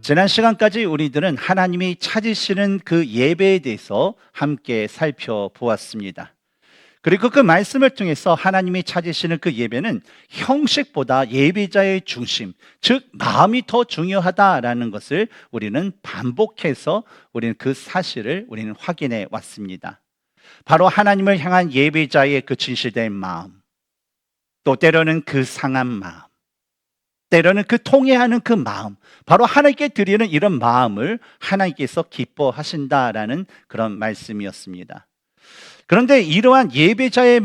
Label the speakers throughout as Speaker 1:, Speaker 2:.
Speaker 1: 지난 시간까지 우리들은 하나님이 찾으시는 그 예배에 대해서 함께 살펴보았습니다. 그리고 그 말씀을 통해서 하나님이 찾으시는 그 예배는 형식보다 예배자의 중심, 즉 마음이 더 중요하다라는 것을 우리는 반복해서 우리는 그 사실을 우리는 확인해 왔습니다. 바로 하나님을 향한 예배자의 그 진실된 마음, 또 때로는 그 상한 마음, 때로는 그 통회하는 그 마음, 바로 하나님께 드리는 이런 마음을 하나님께서 기뻐하신다라는 그런 말씀이었습니다. 그런데 이러한 예배자에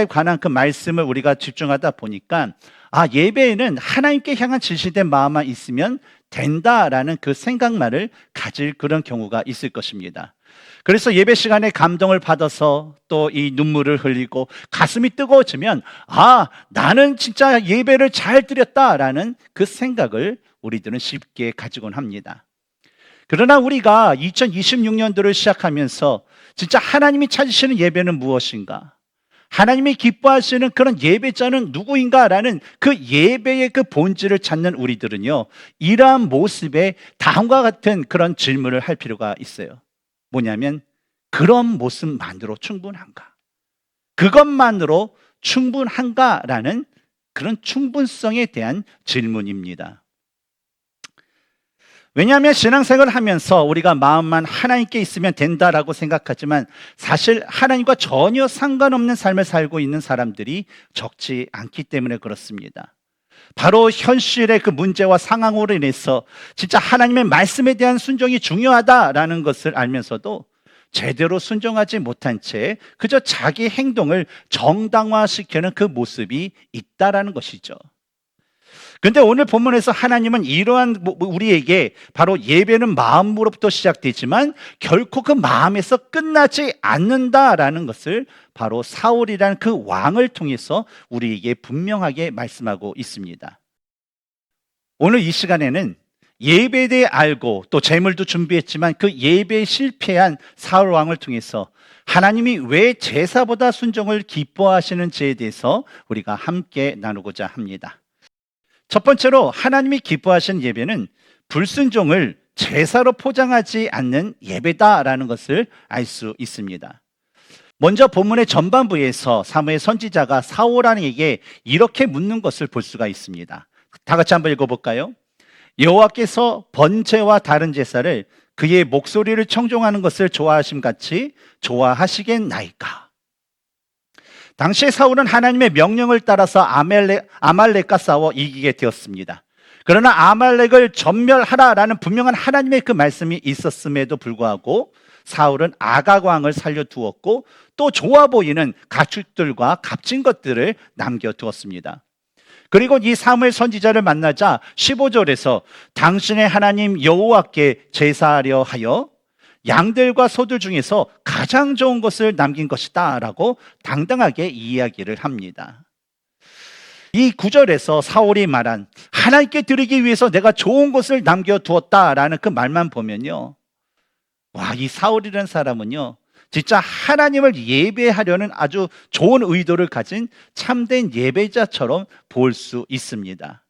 Speaker 1: 관한 그 말씀을 우리가 집중하다 보니까 예배에는 하나님께 향한 진실된 마음만 있으면 된다라는 그 생각만을 가질 그런 경우가 있을 것입니다. 그래서 예배 시간에 감동을 받아서 또 이 눈물을 흘리고 가슴이 뜨거워지면 나는 진짜 예배를 잘 드렸다라는 그 생각을 우리들은 쉽게 가지곤 합니다. 그러나 우리가 2026년도를 시작하면서 진짜 하나님이 찾으시는 예배는 무엇인가? 하나님이 기뻐하시는 그런 예배자는 누구인가라는 그 예배의 그 본질을 찾는 우리들은요, 이러한 모습에 다음과 같은 그런 질문을 할 필요가 있어요. 뭐냐면, 그런 모습만으로 충분한가? 그것만으로 충분한가라는 그런 충분성에 대한 질문입니다. 왜냐하면 신앙생활을 하면서 우리가 마음만 하나님께 있으면 된다라고 생각하지만 사실 하나님과 전혀 상관없는 삶을 살고 있는 사람들이 적지 않기 때문에 그렇습니다. 바로 현실의 그 문제와 상황으로 인해서 진짜 하나님의 말씀에 대한 순종이 중요하다라는 것을 알면서도 제대로 순종하지 못한 채 그저 자기 행동을 정당화시키는 그 모습이 있다라는 것이죠. 그런데 오늘 본문에서 하나님은 이러한 우리에게 바로 예배는 마음으로부터 시작되지만 결코 그 마음에서 끝나지 않는다라는 것을 바로 사울이라는 그 왕을 통해서 우리에게 분명하게 말씀하고 있습니다. 오늘 이 시간에는 예배에 대해 알고 또 제물도 준비했지만 그 예배에 실패한 사울 왕을 통해서 하나님이 왜 제사보다 순종을 기뻐하시는지에 대해서 우리가 함께 나누고자 합니다. 첫 번째로 하나님이 기뻐하시는 예배는 불순종을 제사로 포장하지 않는 예배다라는 것을 알 수 있습니다. 먼저 본문의 전반부에서 사무엘 선지자가 사울 왕에게 이렇게 묻는 것을 볼 수가 있습니다. 다 같이 한번 읽어볼까요? 여호와께서 번제와 다른 제사를 그의 목소리를 청종하는 것을 좋아하심 같이 좋아하시겠나이까? 당시에 사울은 하나님의 명령을 따라서 아말렉과 싸워 이기게 되었습니다. 그러나 아말렉을 전멸하라라는 분명한 하나님의 그 말씀이 있었음에도 불구하고 사울은 아각 왕을 살려두었고 또 좋아 보이는 가축들과 값진 것들을 남겨두었습니다. 그리고 이 사무엘 선지자를 만나자 15절에서 당신의 하나님 여호와께 제사하려 하여 양들과 소들 중에서 가장 좋은 것을 남긴 것이다 라고 당당하게 이야기를 합니다. 이 구절에서 사울이 말한 하나님께 드리기 위해서 내가 좋은 것을 남겨두었다라는 그 말만 보면요, 이 사울이라는 사람은요 진짜 하나님을 예배하려는 아주 좋은 의도를 가진 참된 예배자처럼 볼 수 있습니다.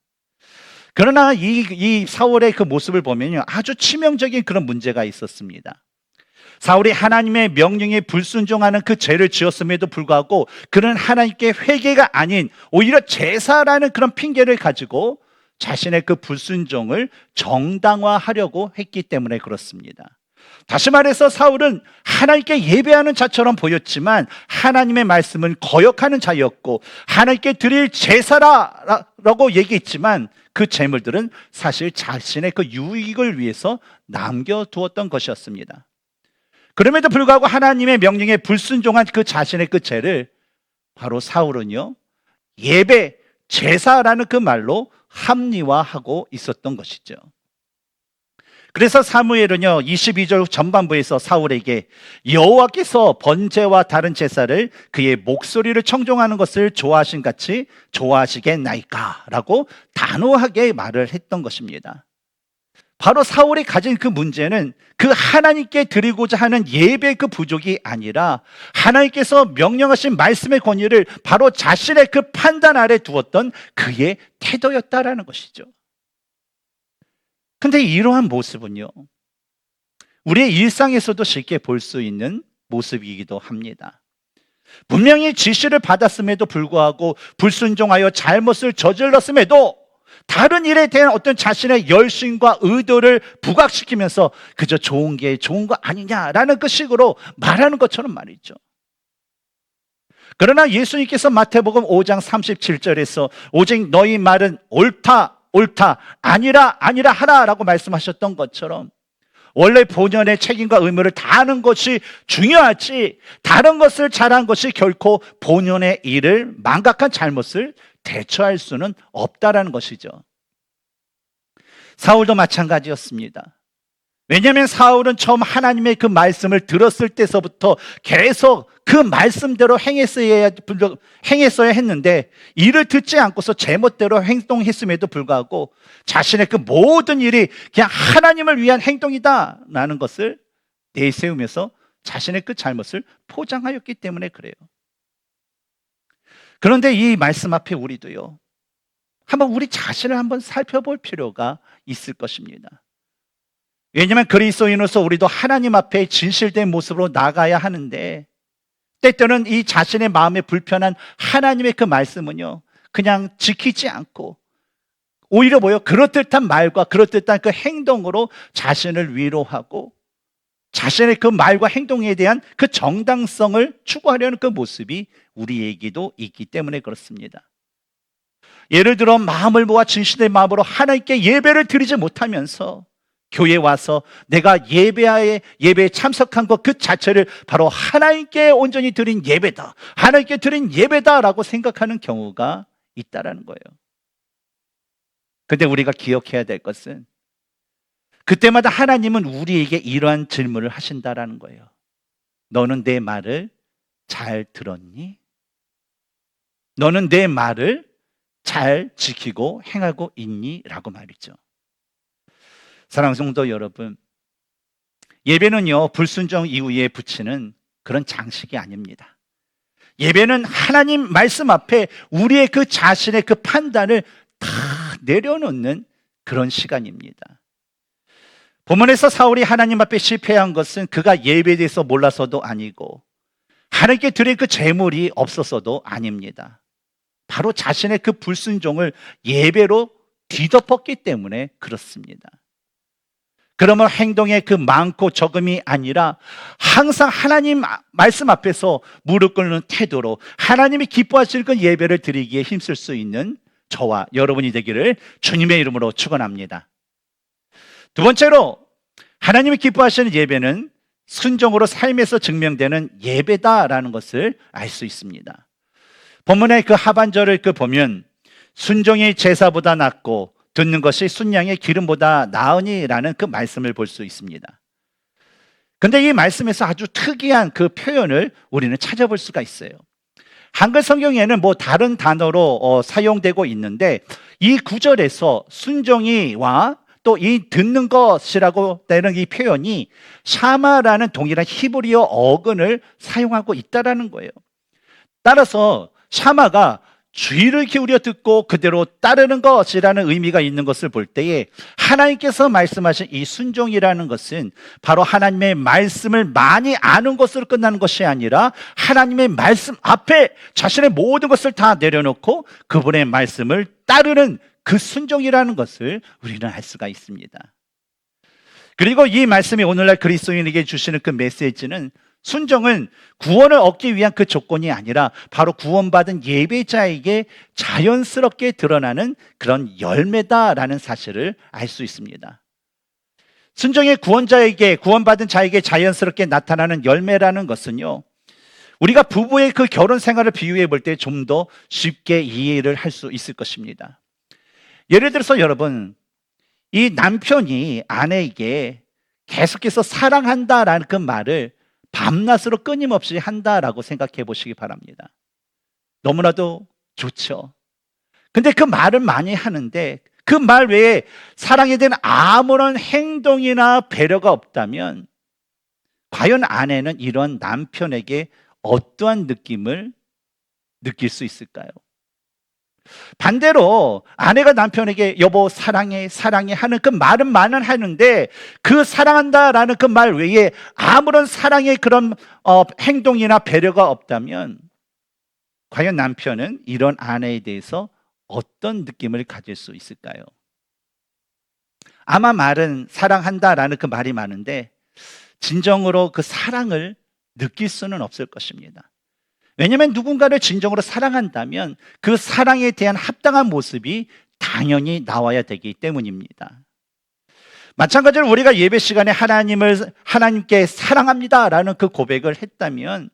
Speaker 1: 그러나 이 사울의 그 모습을 보면요 아주 치명적인 그런 문제가 있었습니다. 사울이 하나님의 명령에 불순종하는 그 죄를 지었음에도 불구하고 그는 하나님께 회개가 아닌 오히려 제사라는 그런 핑계를 가지고 자신의 그 불순종을 정당화하려고 했기 때문에 그렇습니다. 다시 말해서 사울은 하나님께 예배하는 자처럼 보였지만 하나님의 말씀은 거역하는 자였고 하나님께 드릴 제사라고 얘기했지만 그 제물들은 사실 자신의 그 유익을 위해서 남겨두었던 것이었습니다. 그럼에도 불구하고 하나님의 명령에 불순종한 그 자신의 그 죄를 바로 사울은요 예배, 제사라는 그 말로 합리화하고 있었던 것이죠. 그래서 사무엘은요 22절 전반부에서 사울에게 여호와께서 번제와 다른 제사를 그의 목소리를 청종하는 것을 좋아하신 같이 좋아하시겠나이까? 라고 단호하게 말을 했던 것입니다. 바로 사울이 가진 그 문제는 그 하나님께 드리고자 하는 예배의 그 부족이 아니라 하나님께서 명령하신 말씀의 권위를 바로 자신의 그 판단 아래 두었던 그의 태도였다라는 것이죠. 근데 이러한 모습은요, 우리의 일상에서도 쉽게 볼 수 있는 모습이기도 합니다. 분명히 지시를 받았음에도 불구하고 불순종하여 잘못을 저질렀음에도 다른 일에 대한 어떤 자신의 열심과 의도를 부각시키면서 그저 좋은 게 좋은 거 아니냐라는 그 식으로 말하는 것처럼 말이죠. 그러나 예수님께서 마태복음 5장 37절에서 오직 너희 말은 옳다, 옳다, 아니라, 아니라 하라라고 말씀하셨던 것처럼 원래 본연의 책임과 의무를 다하는 것이 중요하지 다른 것을 잘한 것이 결코 본연의 일을 망각한 잘못을 대처할 수는 없다라는 것이죠. 사울도 마찬가지였습니다. 왜냐하면 사울은 처음 하나님의 그 말씀을 들었을 때서부터 계속 그 말씀대로 행했어야 했는데 이를 듣지 않고서 제멋대로 행동했음에도 불구하고 자신의 그 모든 일이 그냥 하나님을 위한 행동이다라는 것을 내세우면서 자신의 그 잘못을 포장하였기 때문에 그래요. 그런데 이 말씀 앞에 우리도요, 한번 우리 자신을 한번 살펴볼 필요가 있을 것입니다. 왜냐하면 그리스도인으로서 우리도 하나님 앞에 진실된 모습으로 나가야 하는데 때때로는 이 자신의 마음에 불편한 하나님의 그 말씀은요, 그냥 지키지 않고 오히려 그럴듯한 말과 그럴듯한 그 행동으로 자신을 위로하고 자신의 그 말과 행동에 대한 그 정당성을 추구하려는 그 모습이 우리에게도 있기 때문에 그렇습니다. 예를 들어 마음을 모아 진실된 마음으로 하나님께 예배를 드리지 못하면서 교회에 와서 내가 예배에 참석한 것 그 자체를 바로 하나님께 온전히 드린 예배다, 하나님께 드린 예배다라고 생각하는 경우가 있다라는 거예요. 근데 우리가 기억해야 될 것은 그때마다 하나님은 우리에게 이러한 질문을 하신다라는 거예요. 너는 내 말을 잘 들었니? 너는 내 말을 잘 지키고 행하고 있니? 라고 말이죠. 사랑하는 성도 여러분, 예배는요, 불순종 이후에 붙이는 그런 장식이 아닙니다. 예배는 하나님 말씀 앞에 우리의 그 자신의 그 판단을 다 내려놓는 그런 시간입니다. 본문에서 사울이 하나님 앞에 실패한 것은 그가 예배에 대해서 몰라서도 아니고 하나님께 드린 그 제물이 없어서도 아닙니다. 바로 자신의 그 불순종을 예배로 뒤덮었기 때문에 그렇습니다. 그러면 행동의 그 많고 적음이 아니라 항상 하나님 말씀 앞에서 무릎 꿇는 태도로 하나님이 기뻐하실 그 예배를 드리기에 힘쓸 수 있는 저와 여러분이 되기를 주님의 이름으로 축원합니다. 두 번째로 하나님이 기뻐하시는 예배는 순종으로 삶에서 증명되는 예배다라는 것을 알 수 있습니다. 본문의 그 하반절을 보면 순종이 제사보다 낫고 듣는 것이 순양의 기름보다 나으니라는 그 말씀을 볼 수 있습니다. 근데 이 말씀에서 아주 특이한 그 표현을 우리는 찾아볼 수가 있어요. 한글 성경에는 다른 단어로 사용되고 있는데 이 구절에서 순종이와 또 이 듣는 것이라고 되는 이 표현이 샤마라는 동일한 히브리어 어근을 사용하고 있다라는 거예요. 따라서 샤마가 주의를 기울여 듣고 그대로 따르는 것이라는 의미가 있는 것을 볼 때에 하나님께서 말씀하신 이 순종이라는 것은 바로 하나님의 말씀을 많이 아는 것으로 끝나는 것이 아니라 하나님의 말씀 앞에 자신의 모든 것을 다 내려놓고 그분의 말씀을 따르는 그 순종이라는 것을 우리는 알 수가 있습니다. 그리고 이 말씀이 오늘날 그리스도인에게 주시는 그 메시지는 순종은 구원을 얻기 위한 그 조건이 아니라 바로 구원받은 예배자에게 자연스럽게 드러나는 그런 열매다라는 사실을 알 수 있습니다. 순종의 구원받은 자에게 자연스럽게 나타나는 열매라는 것은요, 우리가 부부의 그 결혼 생활을 비유해 볼 때 좀 더 쉽게 이해를 할 수 있을 것입니다. 예를 들어서 여러분, 이 남편이 아내에게 계속해서 사랑한다라는 그 말을 밤낮으로 끊임없이 한다라고 생각해 보시기 바랍니다. 너무나도 좋죠. 근데 그 말을 많이 하는데 그 말 외에 사랑에 대한 아무런 행동이나 배려가 없다면 과연 아내는 이런 남편에게 어떠한 느낌을 느낄 수 있을까요? 반대로 아내가 남편에게 여보 사랑해 사랑해 하는 그 말은 많은 하는데 그 사랑한다라는 그 말 외에 아무런 사랑의 그런 행동이나 배려가 없다면 과연 남편은 이런 아내에 대해서 어떤 느낌을 가질 수 있을까요? 아마 말은 사랑한다라는 그 말이 많은데 진정으로 그 사랑을 느낄 수는 없을 것입니다. 왜냐하면 누군가를 진정으로 사랑한다면 그 사랑에 대한 합당한 모습이 당연히 나와야 되기 때문입니다. 마찬가지로 우리가 예배 시간에 하나님께 사랑합니다라는 그 고백을 했다면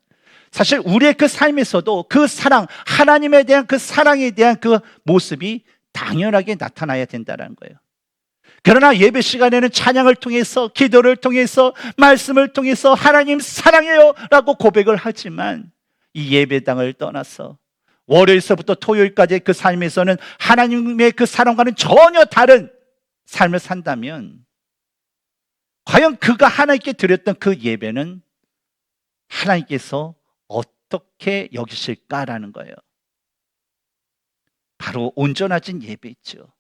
Speaker 1: 사실 우리의 그 삶에서도 그 사랑, 하나님에 대한 그 사랑에 대한 그 모습이 당연하게 나타나야 된다는 거예요. 그러나 예배 시간에는 찬양을 통해서, 기도를 통해서, 말씀을 통해서 하나님 사랑해요 라고 고백을 하지만 이 예배당을 떠나서 월요일서부터 토요일까지 그 삶에서는 하나님의 그 사랑과는 전혀 다른 삶을 산다면 과연 그가 하나님께 드렸던 그 예배는 하나님께서 어떻게 여기실까라는 거예요. 바로 온전해진 예배죠.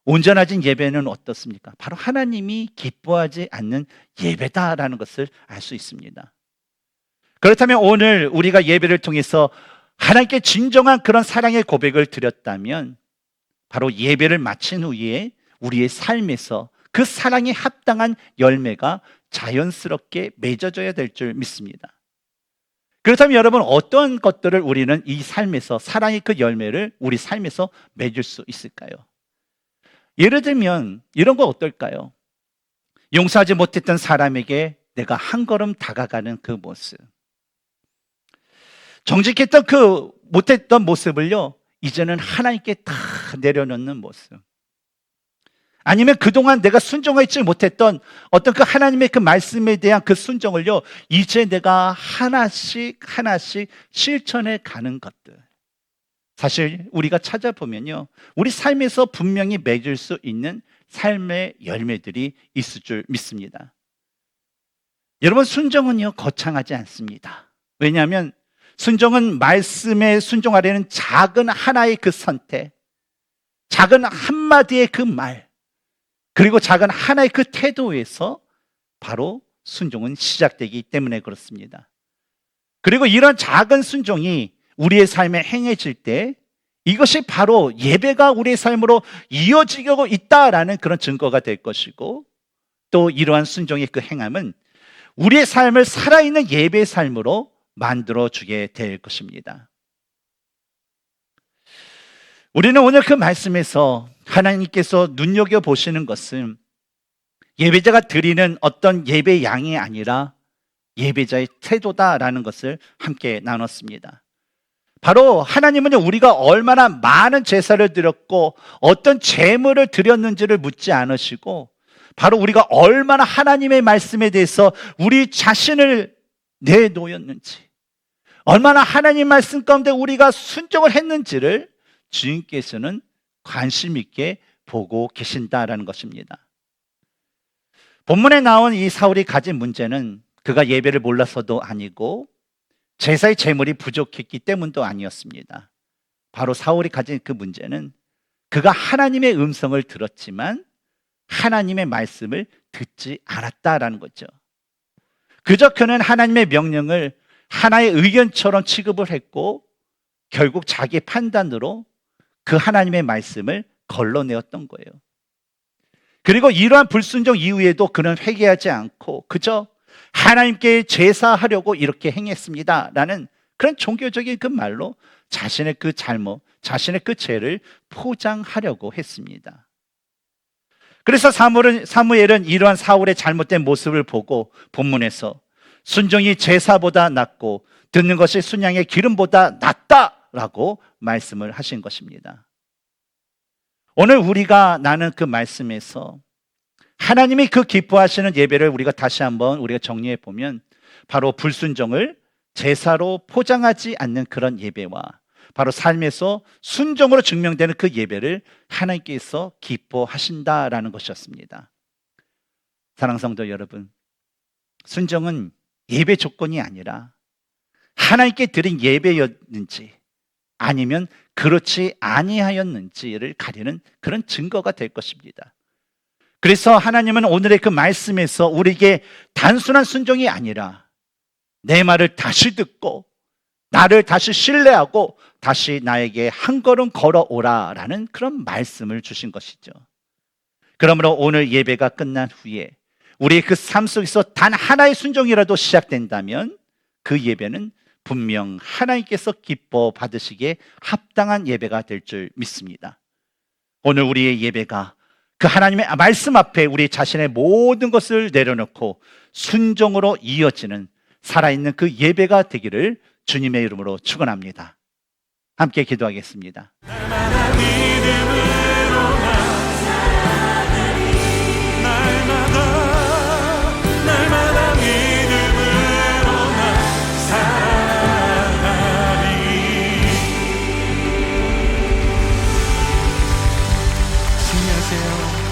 Speaker 1: 온전해진 예배는 어떻습니까? 바로 하나님이 기뻐하지 않는 예배다라는 것을 알 수 있습니다. 그렇다면 오늘 우리가 예배를 통해서 하나님께 진정한 그런 사랑의 고백을 드렸다면 바로 예배를 마친 후에 우리의 삶에서 그 사랑에 합당한 열매가 자연스럽게 맺어져야 될 줄 믿습니다. 그렇다면 여러분 어떤 것들을 우리는 이 삶에서 사랑의 그 열매를 우리 삶에서 맺을 수 있을까요? 예를 들면 이런 거 어떨까요? 용서하지 못했던 사람에게 내가 한 걸음 다가가는 그 모습, 정직했던 그 못했던 모습을요 이제는 하나님께 다 내려놓는 모습, 아니면 그동안 내가 순종하지 못했던 어떤 그 하나님의 그 말씀에 대한 그 순종을요 이제 내가 하나씩 실천해 가는 것들, 사실 우리가 찾아보면요 우리 삶에서 분명히 맺을 수 있는 삶의 열매들이 있을 줄 믿습니다. 여러분 순종은요 거창하지 않습니다. 왜냐하면 순종은 말씀에 순종하려는 작은 하나의 그 선택, 작은 한마디의 그 말, 그리고 작은 하나의 그 태도에서 바로 순종은 시작되기 때문에 그렇습니다. 그리고 이런 작은 순종이 우리의 삶에 행해질 때 이것이 바로 예배가 우리의 삶으로 이어지고 있다라는 그런 증거가 될 것이고, 또 이러한 순종의 그 행함은 우리의 삶을 살아있는 예배의 삶으로 만들어주게 될 것입니다. 우리는 오늘 그 말씀에서 하나님께서 눈여겨보시는 것은 예배자가 드리는 어떤 예배 양이 아니라 예배자의 태도다라는 것을 함께 나눴습니다. 바로 하나님은 우리가 얼마나 많은 제사를 드렸고 어떤 제물을 드렸는지를 묻지 않으시고 바로 우리가 얼마나 하나님의 말씀에 대해서 우리 자신을 내놓였는지, 얼마나 하나님 말씀 가운데 우리가 순종을 했는지를 주님께서는 관심 있게 보고 계신다라는 것입니다. 본문에 나온 이 사울이 가진 문제는 그가 예배를 몰라서도 아니고 제사의 제물이 부족했기 때문도 아니었습니다. 바로 사울이 가진 그 문제는 그가 하나님의 음성을 들었지만 하나님의 말씀을 듣지 않았다라는 거죠. 그저 그는 하나님의 명령을 하나의 의견처럼 취급을 했고 결국 자기 판단으로 그 하나님의 말씀을 걸러내었던 거예요. 그리고 이러한 불순종 이후에도 그는 회개하지 않고 그저 하나님께 제사하려고 이렇게 행했습니다 라는 그런 종교적인 그 말로 자신의 그 잘못, 자신의 그 죄를 포장하려고 했습니다. 그래서 사무엘은 이러한 사울의 잘못된 모습을 보고 본문에서 순종이 제사보다 낫고 듣는 것이 순양의 기름보다 낫다라고 말씀을 하신 것입니다. 오늘 우리가 나눈 그 말씀에서 하나님이 그 기뻐하시는 예배를 우리가 다시 한번 우리가 정리해 보면 바로 불순종을 제사로 포장하지 않는 그런 예배와 바로 삶에서 순종으로 증명되는 그 예배를 하나님께서 기뻐하신다라는 것이었습니다. 사랑하는 성도 여러분, 순종은 예배 조건이 아니라 하나님께 드린 예배였는지 아니면 그렇지 아니하였는지를 가리는 그런 증거가 될 것입니다. 그래서 하나님은 오늘의 그 말씀에서 우리에게 단순한 순종이 아니라 내 말을 다시 듣고 나를 다시 신뢰하고 다시 나에게 한 걸음 걸어오라라는 그런 말씀을 주신 것이죠. 그러므로 오늘 예배가 끝난 후에 우리의 그 삶 속에서 단 하나의 순종이라도 시작된다면 그 예배는 분명 하나님께서 기뻐 받으시기에 합당한 예배가 될 줄 믿습니다. 오늘 우리의 예배가 그 하나님의 말씀 앞에 우리 자신의 모든 것을 내려놓고 순종으로 이어지는 살아있는 그 예배가 되기를 주님의 이름으로 축원합니다. 함께 기도하겠습니다.
Speaker 2: 승리하세요.